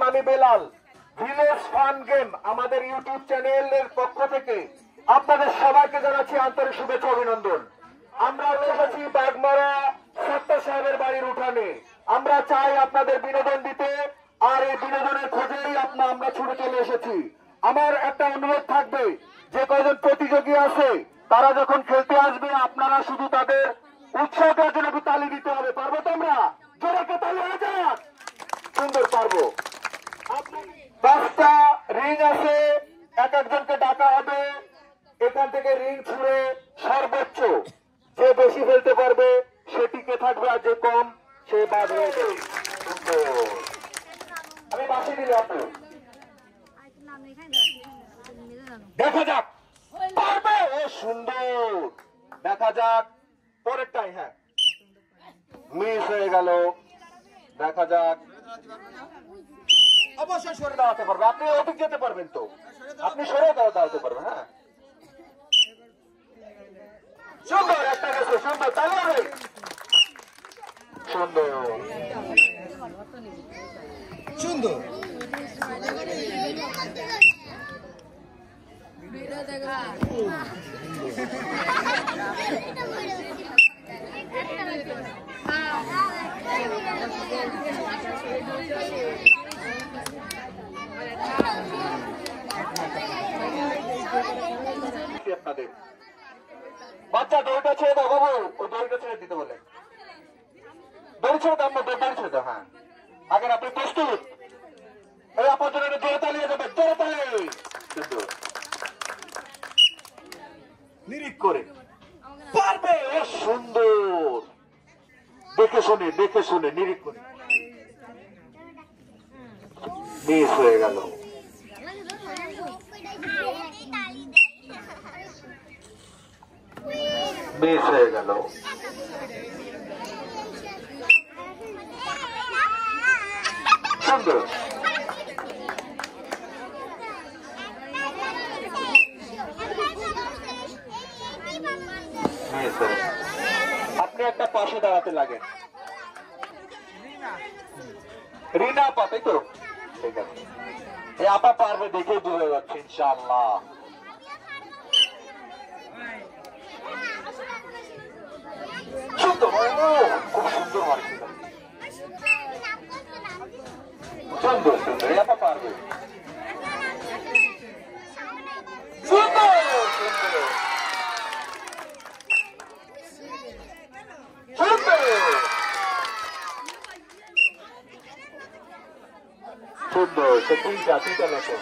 আমি Belal. Village fun game আমাদের YouTube চ্যানেলের পক্ষ থেকে আপনাদের সবাইকে জানাচ্ছি আন্তরিক শুভেচ্ছা অভিনন্দন। আমরা এসেছি বাগমারা সত্তর সাহেবের বাড়ির উঠানে। আমরা চাই আপনাদের বিনোদন দিতে, আর এই বিনোদনের খোঁজেই আমরা ছুটে চলে এসেছি। আমার একটা অনুরোধ থাকবে, যে কয়জন প্রতিযোগী আছে তারা যখন খেলতে আসবে আপনারা শুধু তাদের উৎসাহ দেওয়ার জন্য তালি দিতে হবে। পারবো তো আমরা? জোরে কে তালি হয়ে যাক। সুন্দর পারবো। 5টা রিং আছে, এক একজনকে ডাকা হবে। এখান থেকে রিং ছুঁড়ে সর্বোচ্চ যে বেশি ফেলতে পারবে সে টিকে থাকবে, আর যে কম সে বাদ হয়ে যাবে। আমি বাসি দিলে আপনি দেখা যাক পারবে। ও সুন্দর, দেখা যাক পরেরটাই। হ্যাঁ, মিস হয়ে গেল। দেখা যাক, অবশ্যই সরে দাঁড়াতে পারবে। আপনি অধিক যেতে পারবেন তো, আপনি সরে দাঁড়াতে পারবেন। হ্যাঁ, সুন্দর, একটা গেছে। সুন্দর, তাহলে হবে সুন্দর সুন্দর। আপনাদের বাচ্চা দড়িটা ছেড়ে দাও বাবু, ওই দড়িটা ছেড়ে দিতে বলে। দড়ি ছেড়ে দাও, দড়ি ছেড়ে দাও। হ্যাঁ, আগে আপনি প্রস্তুত? এই আপনার জন্য জোরে তালিয়ে যাবে, জোরে তালি। নিরিখ করে পারবে। ও সুন্দর, দেখে শুনে নিরিখ করে। মিস হয়ে গেল। মিস হয়ে গেল। সুন্দর। আপনি একটা পাশে দাঁড়াতে লাগেন। রিনা আপা, তাই তো? ঠিক আছে, এই আপা পারবে দেখে বোঝা যাচ্ছে ইনশাআল্লাহ। সুন্দর, খুব সুন্দর মারছিল। সুন্দর সুন্দর, এই আপা পারবে। সুন্দর সুন্দর সুন্দর। সে তিনটা লেখো।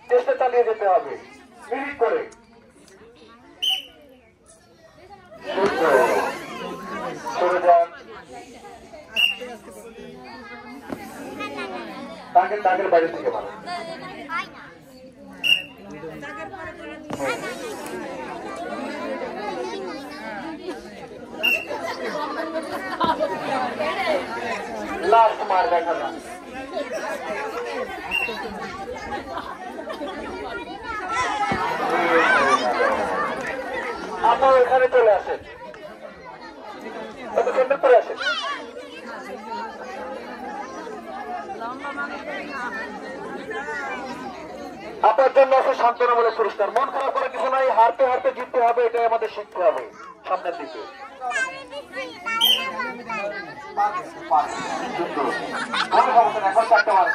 চেষ্টা চালিয়ে যেতে হবে মিনিট করে। সরে যান, তাকের বাইরে থেকে ভালো। লাস্ট মার দেখা যাক। আপনার এখানে চলে আসেন, করে আসেন। আপনার জন্য আছে সান্ত্বনামূলক পুরস্কার। মন খারাপ করার কিছু নাই, হারতে হারতে জিততে হবে, এটাই আমাদের শিখতে হবে সামনের দিকে। এখন 4টা মার।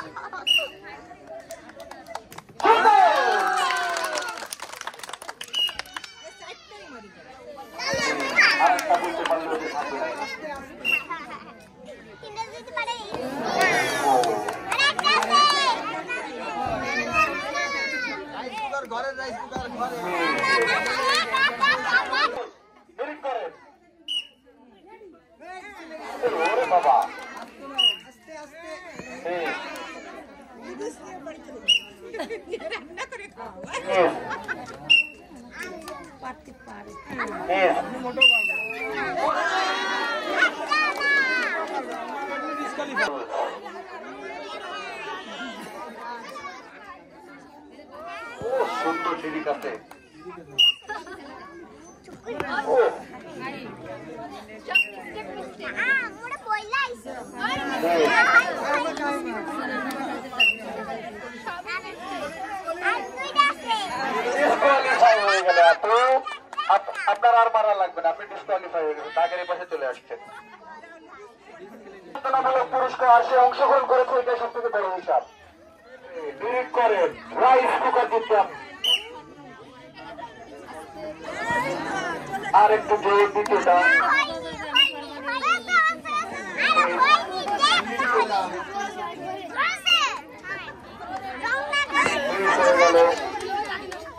আরেকটা বলতে পারলে ঘরের রাইস কুকার ঘরে বাবা সুন্দর সিঁড়ির কাছে আপনার আর মারা লাগবে না, আপনি ডিসকোয়ালিফাই হয়ে গেছেন, দাগের পাশে চলে আসছেন। পুরস্কার সে অংশগ্রহণ করেছে, এটা সব থেকে বড় হিসাব। ডিরেক্ট করেন রাইস কুকার জিতলাম। আর একটু জোর দ্বিতীয়টা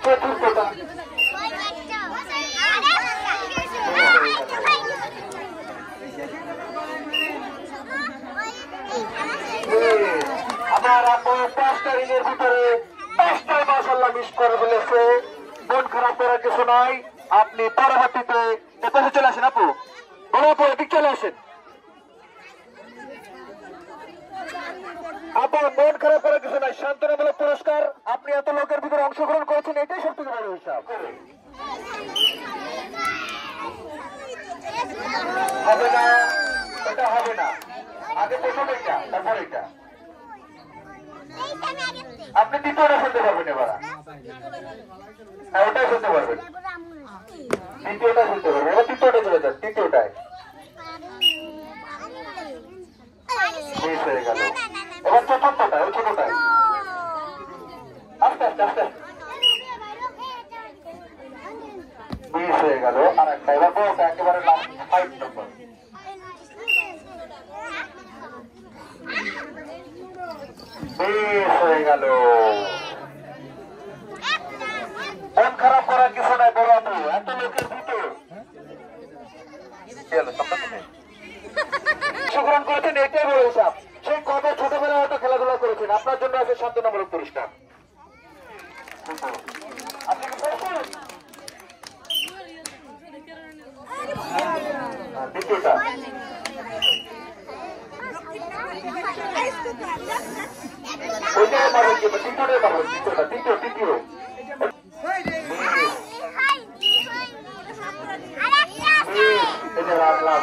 চতুর্থটা আমার আপু 5টা রিংয়ের ভিতরে 5টায় মাশাআল্লাহ মিস করে ফেলেছে। মন খারাপ করার কিছু নাই, আপনি পরবর্তীতে এপাশে চলে আসেন। আপু বড় আপু এদিক চলে আসেন। আপু মন খারাপ করার কিছু নাই, সান্ত্বনামূলক পুরস্কার। আপনি এত লোকের ভিতরে অংশগ্রহণ করেছেন, এটাই সব থেকে বড় হিসাব। হবে না, এটা হবে না, আগে প্রথম এটা তারপর এটা। আপনি দ্বিতীয়টা শুনতে পারবেন এবার, হ্যাঁ ওটাই শুনতে পারবেন, দ্বিতীয়টা শুনতে পারবেন। এবার তৃতীয়টা চলে যান, তৃতীয়টায় মিস হয়ে গেল। এবার চতুর্থটায়, ওই ছোটটায় আস্তে আস্তে আস্তে মিস হয়ে গেল। আর একটা এবার বড়টা একেবারে লাস্ট 5 নম্বর মিস হয়ে গেল। মন খারাপ করার কিছু নাই, বড় আপু এত লোকের ভিতর অংশগ্রহণ করেছেন, এটাই বড় হিসাব। সেই কবে ছোটবেলায় হয়তো খেলাধুলা করেছেন, আপনার জন্য আছে সান্ত্বনামূলক পুরস্কার। দ্বিতীয়টা ওইটাই পাবেন, তৃতীয়টাই পাবেন, তৃতীয়টা তৃতীয় তৃতীয় এটা রাখলাম।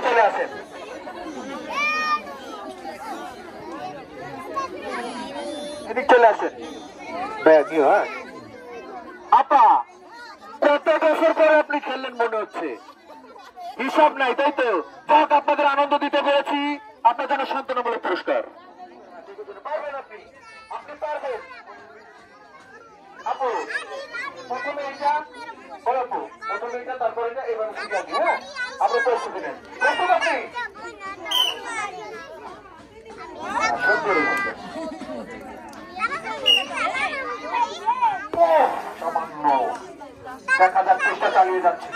চলে আসেন, এদিক চলে আসেন। হ্যাঁ আপা কত বছর পরে আপনি খেললেন মনে হচ্ছে, হিসাব নাই তাই তো? যাক আপনাদের আনন্দ দিতে পেরেছি, আপনার জন্য সান্ত্বনামূলক পুরস্কার। পারবেন আপনি, আপনি পারবেন। আপু প্রথমে এটা, আপু প্রথমে এটা তারপরে এটা, এবার হ্যাঁ আপনি প্রস্তুতি নেন। প্রস্তুত আপনি? সামান্য দেখা যাক, চেষ্টা চালিয়ে যাচ্ছে,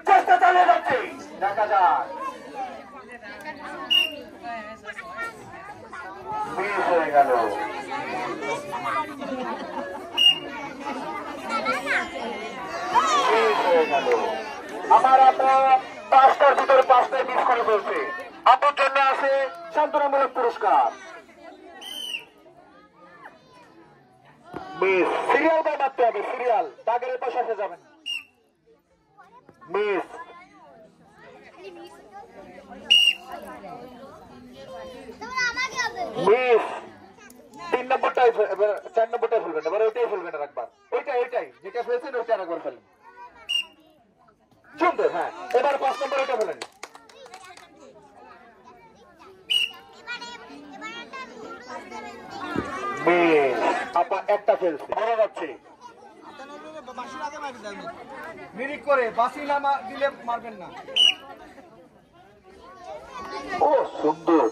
চেষ্টা চালিয়ে যাচ্ছে, দেখা যাক। মিস হয়ে গেল। আমার আপনার 5টার ভিতরে 5টায় মিস করে ফেলছে। আপনার জন্য আছে সান্ত্বনামূলক পুরস্কার। মিস সিরিয়াল বাই মারতে হবে, সিরিয়াল দাগের পাশে আসে যাবেন। মিস মিস 3 নম্বরটাই 4 নম্বরটাই ফেলবেন, এবার ওইটাই ফেলবেন রাখবার, ওইটাই যেটা ফেলছেন ওইটা আরেকবার ফেলেন। সুন্দর, হ্যাঁ এবার 5 নম্বর ওইটা ফেলেন। আপা একটা ফেলছে, বলা যাচ্ছে মিরিক করে বাসি না দিলে মারবেন না। ও সুন্দর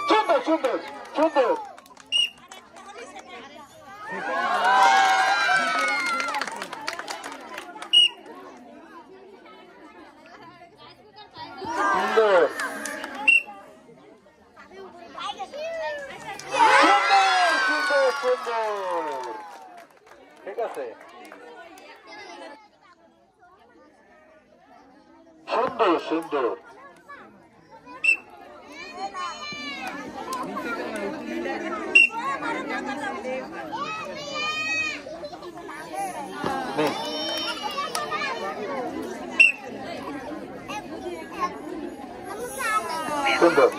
সুন্দর সুন্দর সুন্দর। সুন্দর সুন্দর সুন্দর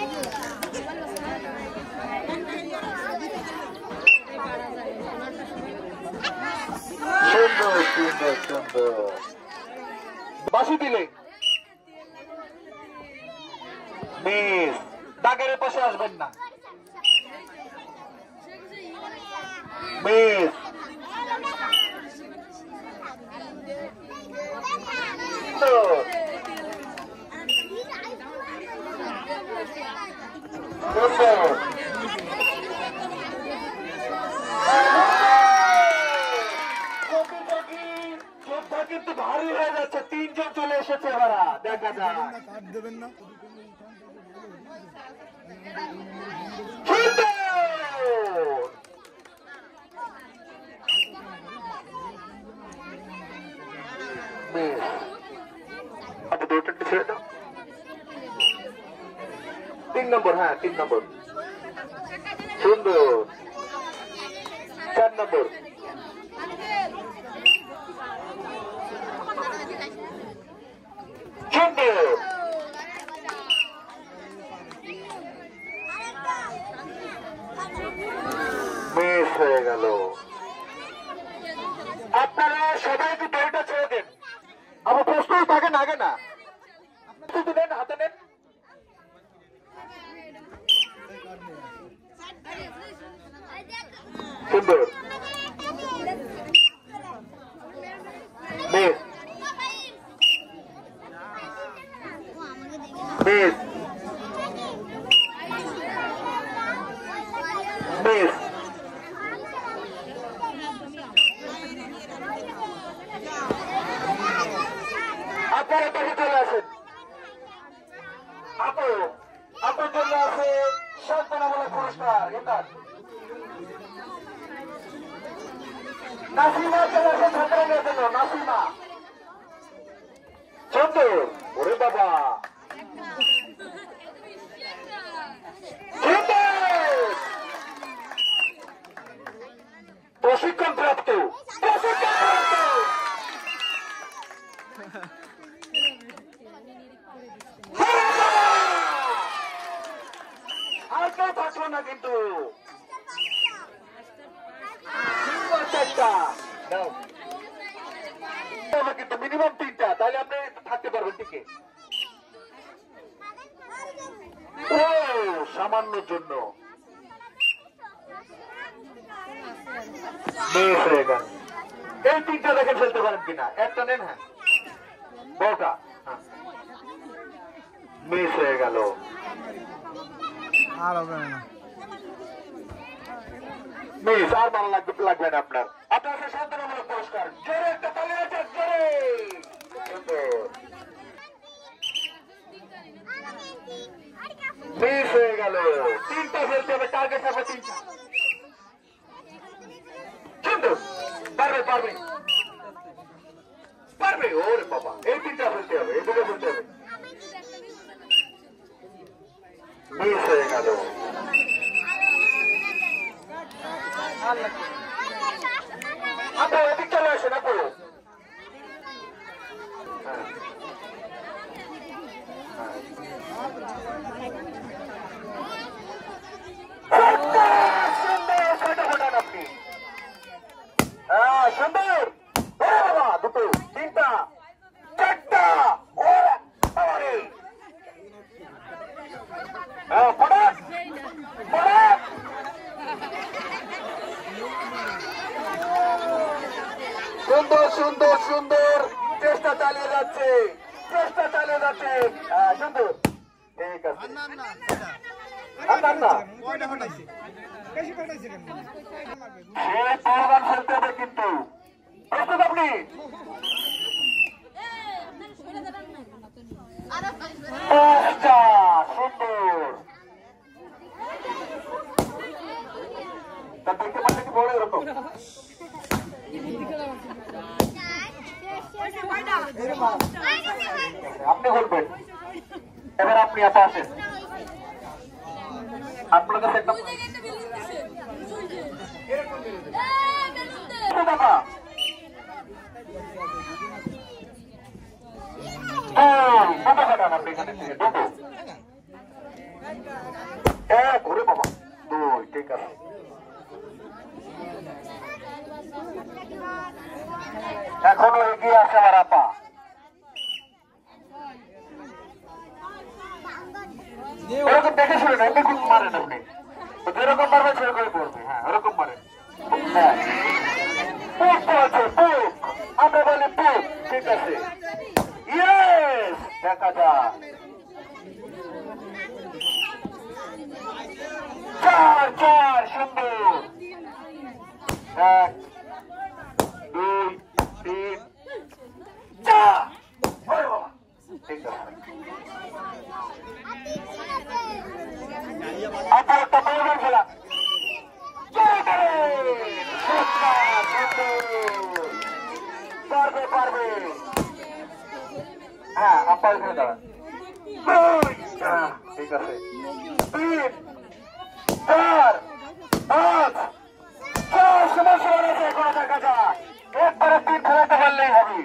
সুন্দর সুন্দর সুন্দর বাসি দিলে মিস দাগের পাশে আসবেন না মিস কিন্তু ভারী হয়ে যাচ্ছে, তিনজন চলে এসেছে এবারা, দেখা যায় তিন নম্বর, হ্যাঁ 3 নম্বর সুন্দর, 4 নম্বর সুন্দর, মিস হয়ে গেল। আপনারা সবাই একটু দড়িটা ছেড়ে দেন, আমার প্রশ্নই থাকেন আগে না, প্রস্তুতি নেন, হাতে নেন। সুন্দর মিস মিস মিস আপনারা পাশে চলে আসেন। আপনার জন্য আছে সান্ত্বনামূলক পুরস্কার। এটা নাসিমা চলে আসেন ছাত্রদের জন্য, নাসিমা সুন্দর, ওরে বাবা প্রশিক্ষণ প্রাপ্ত, আর কেউ থাকলো না কিন্তু কিন্তু মিনিমাম 3টা, তাহলে আপনি থাকতে পারবেন টিকে। ও সামান্যর জন্য মিস হয়ে গেল। এই 3টা দেখেন ফেলতে পারেন কিনা, একটা নেন, হ্যাঁ বউটা মিস হয়ে গেল। আর হবে না মিস, আর ভালো লাগবে না আপনার। আপনার কাছে সান্ত্বনামূলক পুরস্কার, জোরে একটা তালি আছে, জোরে। মিস হয়ে গেল, 3টা ফেলতে হবে, টার্গেট হবে 3টা। সুন্দর, পারবে পারবে পারবে, ওরে বাবা, এই 3টা ফেলতে হবে, এই 2টা ফেলতে হবে। মিস হয়ে গেল। আপনি এদিক চলে আসেন, আপু আপনি, হ্যাঁ সুন্দর, বাবা 2, 3টা, 4টা, হ্যাঁ পড়া পড়া। সুন্দর সুন্দর সুন্দর, চেষ্টা চালিয়ে যাচ্ছে, চেষ্টা চালিয়ে যাচ্ছে, সুন্দর, ঠিক আছে। ফেলতে হবে কিন্তু, প্রস্তুত আপনি? সুন্দর, তা দেখতে পাচ্ছেন কি বড় এরকম আপনি আপনি ঘুরবেন। এবার আপনি আপা আসেন, আপনার কাছে একটা টাকা দুটো কাটান আপনি এখানে থেকে, দুটো এক ঘুরে বাবা, দুই, ঠিক আছে। এখনো এগিয়ে আছে আমার আপা। এরকম দেখে শুনে না, এমনি খুব মারেন আপনি, যেরকম পারবেন সেরকমই পড়বে। হ্যাঁ ওরকম মারেন। হ্যাঁ পুক আছে, পুক, আমরা বলি পুক, ঠিক আছে। ইয়েস, দেখা যাক। চার চার, সুন্দর। এক, দুই, তিন, চার, ঠিক আছে। আপনি একটা বলবেন খেলা পারবে পারবে। হ্যাঁ আপা এখানে দাঁড়ান। ঠিক আছে, তিন, চার, পাঁচ, ছয়, সমান সমান আছে। এখনো দেখা যাক, একবারে তিন ফেলাতে পারলেই হবে।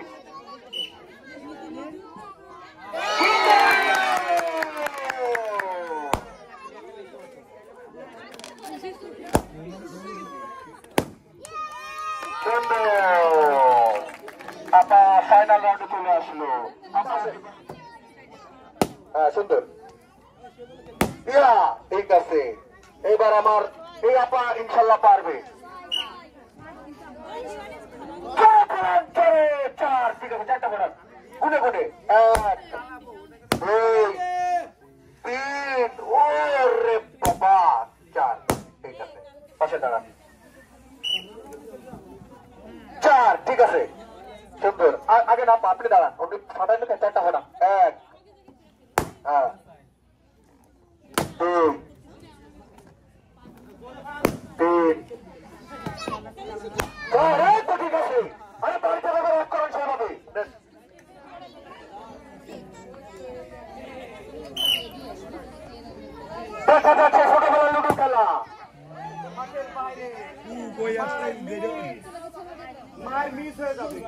আপা ফাইনাল রাউন্ডে চলে আসলো। হ্যাঁ সুন্দর, ইয়া ঠিক আছে। এবার আমার এই আপা ইনশাল্লাহ পারবে। চার, ঠিক আছে, চারটা ফোটান গুনে গুনে। এক, দুই, তিন, ওরে বাবা, চার, ঠিক আছে। পাশে দাঁড়ান, চার, ঠিক আছে, সুন্দর। আগে না আপনি দাঁড়ান, আপনি ফাটাই না, চারটা ফোটান। এক, হ্যাঁ, দুই, তিন, চার, এই তো ঠিক আছে। আরে বাড়িতে যাবে, এক করেন সেভাবে। দেখা যাচ্ছে ছোটবেলার লুডো খেলা। মায়ের মিস হয়ে যাবে।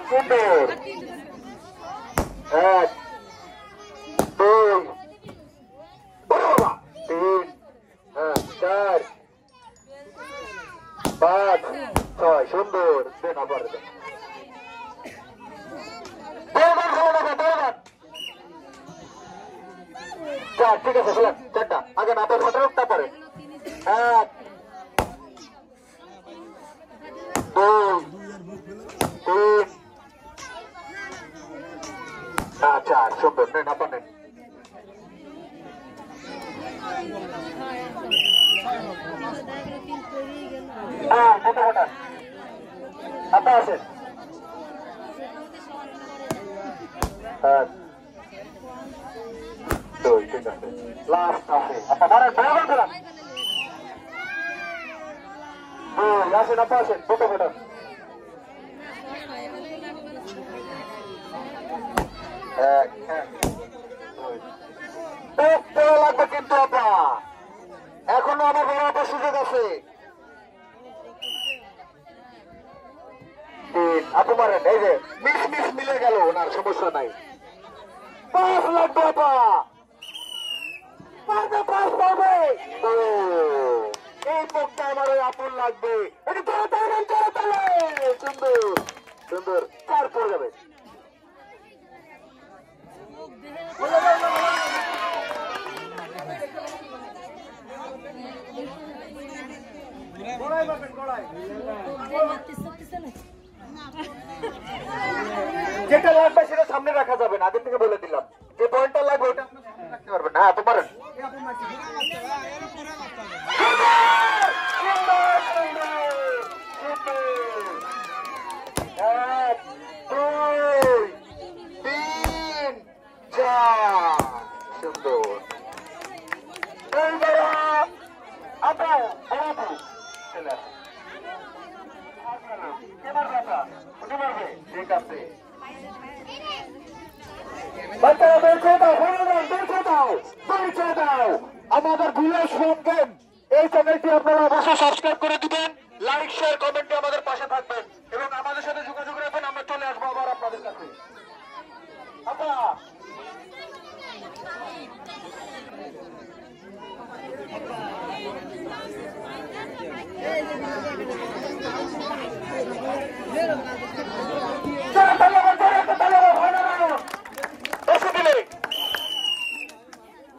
সুন্দর, এক, দুই, তিন, চার, পাঁচ, ছয়, সুন্দর। দেন আবার দেন। চার, ঠিক আছে, খেলেন চারটা। আগে না ফাটা হোক, তারপরে এক, দুই, তিন, চার, সুন্দর। নেন আপা, নেন। হ্যাঁ মোটা মোটা আপা আছেন। এক, দুই, ঠিক আছে, লাস্ট আছে আপা। মারেন, বরাবর খেলাম। দুই আসেন আপা, আসেন, মোটা মোটা। এক, দুই, লাগবে কিন্তু আপা, এখনো আমার বড় আপা সুযোগ আছে। আপু মারেন, এই যে মিস মিস মিলে গেল, ওনার সমস্যা নাই। পাঁচ লাগবে আপা, পারবে, পাঁচ পারবে। এই পোকটা আমার ওই আপুর লাগবে। সুন্দর সুন্দর, চার পড়ে যাবে। যেটা লাগবে সেটা সামনে রাখা যাবে না, আগে থেকে বলে দিলাম। যে পয়েন্টটা লাগবে ওটা আপনি সামনে রাখতে পারবেন না। হ্যাঁ তো পারেন। এক, দুই, তিন, চার, সুন্দর। এই আপা, চলে আসে। বাচ্চারা বেঁচে দাও, বেঁচে দাও, বেঁচে দাও। আমাদের ভিলেজ ফান গেম এই চ্যানেলটি আপনারা অবশ্যই সাবস্ক্রাইব করে দিবেন, লাইক শেয়ার কমেন্টে আমাদের পাশে থাকবেন এবং আমাদের সাথে যোগাযোগ রাখবেন। আমরা চলে আসবো আবার আপনাদের কাছে।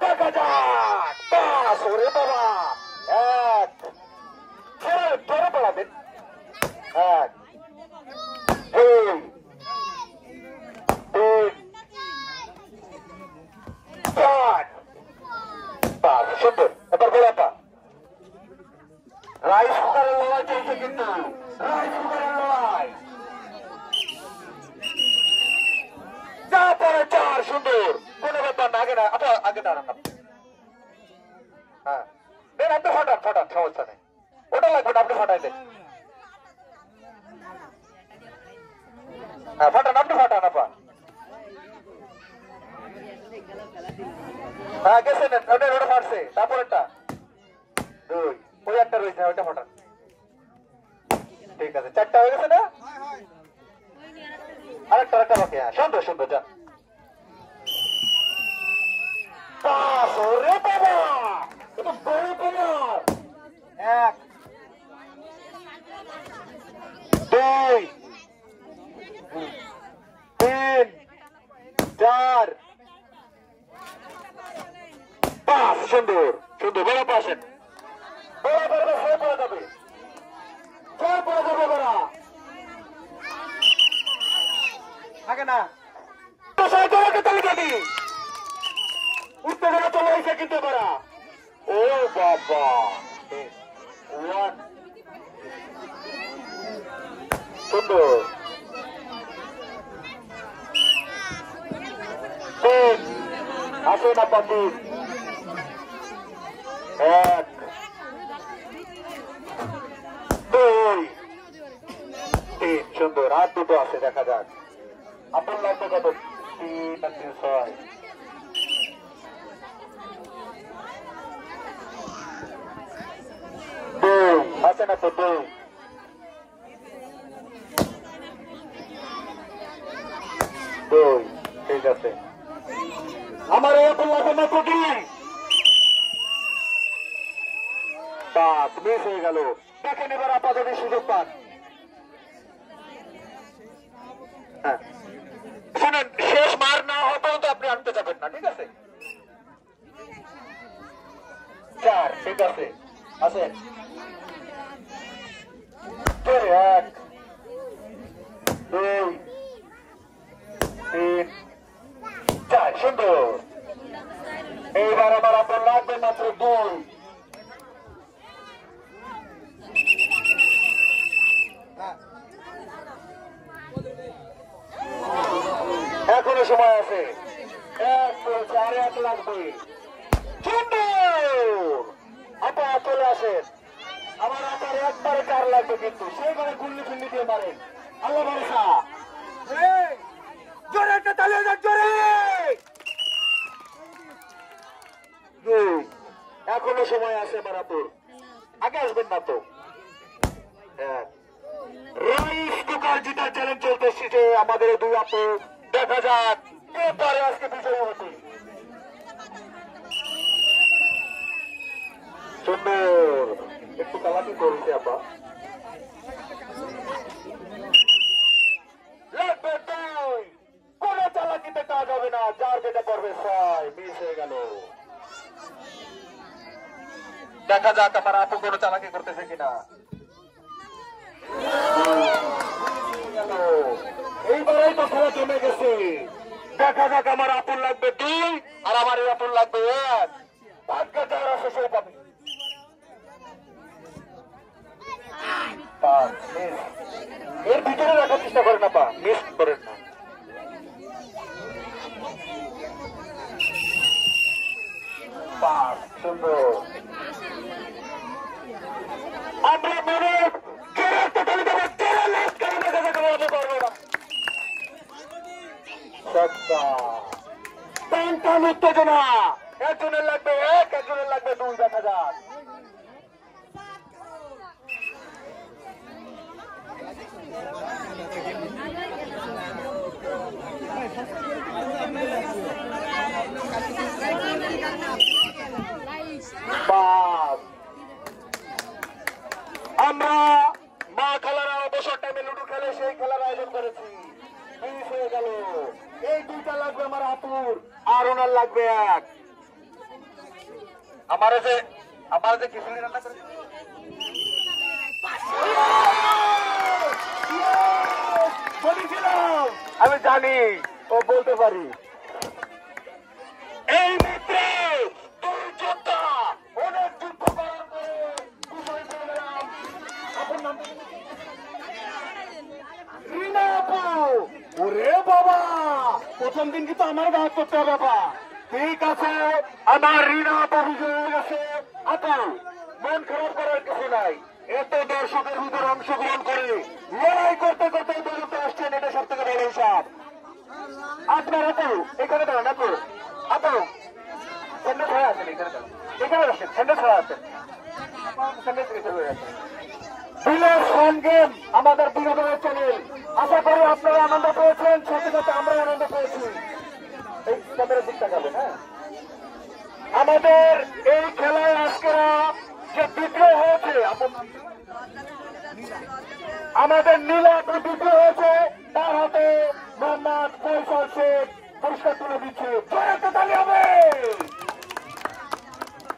দেখা যাক পাস, ওরে বাবা, এক ধরে পড়াবেন, এক দুই তিন চার পাঁচ, সুন্দর। এবার গোলাপা রাইস কুকারের লড়াই চলছে, কিন্তু রাইস কুকারের লড়াই, তারপরে চার, সুন্দর, কোনো ব্যাপার না, আগে না, আগে দাঁড়ান আপনি, হ্যাঁ দেন, আপনি ফাটান ফাটান, সমস্যা নেই, ওটা লাগবে না, আপনি ফাটাই দেন, হ্যাঁ ফাটান, আপনি ফাটান আপা, হ্যাঁ গেছে নেন, ওটা ফাটছে, তারপর একটা দুই, ওই একটা রয়েছে, ওইটা ফাটান, ঠিক আছে, চারটা হয়ে গেছে না, আরেকটা বাকি, হ্যাঁ সুন্দর সুন্দর, যান পাস, ওরে বাবা, এটা বড় প্লেয়ার, এক দুই তিন চার পাঁচ, সুন্দর সুন্দর, বড় পাশেন, বড় বড় ছয় পড়া যাবে, ছয় পড়া যাবে, বড় আগে না, উত্তেজনা চলে এসে কিন্তু বেড়া, ও বাবা, সুন্দর, আসে না পাতি, এক দুই তিন, সুন্দর, আর দুটো আছে, দেখা যাক আপনার লাগবে কত, তিন আর তিন ছয়, দুই আছে না তো, দুই দুই, ঠিক আছে, আমার এখন লাগবে না তো, দুই পাঁচ, মিস হয়ে গেল, দেখেন এবার আপনার যদি সুযোগ পান, হ্যাঁ শুনেন, শেষ মার না হওয়া পর্যন্ত আপনি আনতে যাবেন না, ঠিক আছে, চার, ঠিক আছে, আছেন, এক দুই তিন চার, সুন্দর, এইবার আমার আপনার লাগবে মাত্র দুই, এখনো সময় আছে, এক বলছে, আর এক লাগবে, সুন্দর, আপা চলে আসেন, আমার আপনার একবারে চার লাগবে, কিন্তু সেইবারে গুল্লি ফুল্লি দিয়ে মারেন, আল্লাহ ভরসা, জোরে একটা তালি, জোরে, এখনো সময় আছে, মারাপুর আগে আসবেন না তো, রাইস কুকার জিতার চ্যালেঞ্জ চলতেছে আমাদের দুই আপু, দেখা যাক কে পারে আজকে বিজয়ী হতে, সুন্দর, একটু কালাকি করেছে আপা, লাগবে দুই, কোন চালাকিতে কাজ হবে না, যার যেটা করবে ছয়, মিস হয়ে গেল, দেখা যাক আমার আপু কোনো চালাকি করতেছে কিনা, এইবারেই তো খেলা জমে গেছে, দেখা যাক আমার আপুর লাগবে দুই আর আমার এই আপুর লাগবে এক, ভাগ্য যারা শেষ হয়ে পাবে, এর ভিতরে রাখার চেষ্টা করেন না, পা মিস করেন না, সুন্দর, আমরা মনে উত্তেজনা, একজনের লাগবে এক, একজনের লাগবে দুই, দেখা যাক। আমরা মা খেলারা অবসর টাইমে লুডু খেলে সেই খেলার আয়োজন করেছি, মিস হয়ে গেল। এই দুইটা লাগবে আমার আপুর, আর ওনার লাগবে এক। আমার যে খিচুড়ি রান্না করে বলেছিলাম, আমি জানি ও বলতে পারি। এই মিত্রে তুই যোদ্ধা, অনেক যুদ্ধ করার পরে বিজয় পেলাম। আপনার নাম রিনা আপু। ওরে বাবা, প্রথম দিন কিন্তু আমার গাছ করতে হবে বাবা। ঠিক আছে, আমার রিনা আপু বিজয় হয়ে গেছে। আপু মন খারাপ করার কিছু নাই, এত দর্শকের ভিতরে অংশগ্রহণ করে লড়াই করতে করতে পর্যন্ত আসছেন, এটা সব থেকে বড় হিসাব। আপনার আপু এখানে দাঁড়ান, আপু আপু স্যান্ডেল হয়ে আছেন, এখানে দাঁড়ান, এখানে আসেন, স্যান্ডেল হয়ে আছেন, স্যান্ডেল থেকে হয়ে আছেন। ভিলেজ ফান গেম আমাদের বিনোদনের চ্যানেল, আশা করি আপনারা আনন্দ পেয়েছেন, সাথে সাথে আমরা আনন্দ পেয়েছি। এই ক্যামেরার দিকটা যাবেন। হ্যাঁ, আমাদের এই খেলায় আজকেরা যে বিদ্রোহ হয়েছে, আমাদের নীলা বিদ্রোহ হয়েছে, তার হাতে মোহাম্মদ ফয়সাল শেখ পুরস্কার তুলে দিচ্ছে। তালি হবে,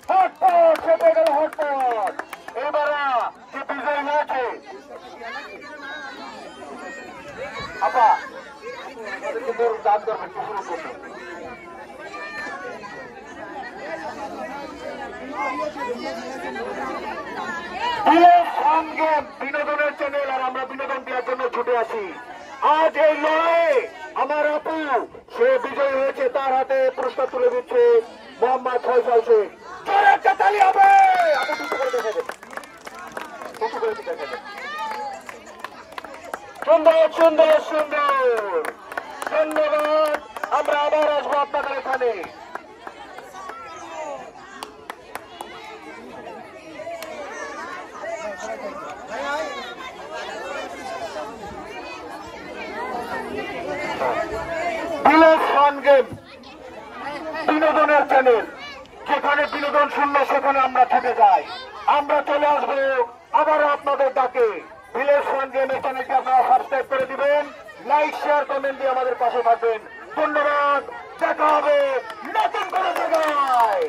হটপট চেপে গেল, হটপট। এবারে যে বিজয় হয়েছে, আপা কিন্তু দান করবেন কি শুরু করবেন। বিনোদনের চ্যানেল, আর আমরা বিনোদন দেওয়ার জন্য ছুটে আসি। আজ এই লড়াইয়ে আমার আপু সে বিজয়ী হয়েছে, তার হাতে পুরস্কার তুলে দিচ্ছে মোহাম্মদ ফয়সাল শেখ। একটা তালি হবে, আপনি দুটো করে দেখে দেন, দুটো করে দেখে দেন। সুন্দর সুন্দর সুন্দর, ধন্যবাদ। আমরা আবার আসবো আপনাদের এখানে। ভিলেজ ফান গেম বিনোদনের চ্যানেল, যেখানে বিনোদন শূন্য সেখানে আমরা থেকে যাই। আমরা চলে আসবো আবারও আপনাদের ডাকে। ভিলেজ ফান গেম এই চ্যানেলকে আপনারা সাবস্ক্রাইব করে দিবেন, লাইক শেয়ার কমেন্ট দিয়ে আমাদের পাশে থাকবেন। ধন্যবাদ, দেখা হবে নতুন কোনো জায়গায়।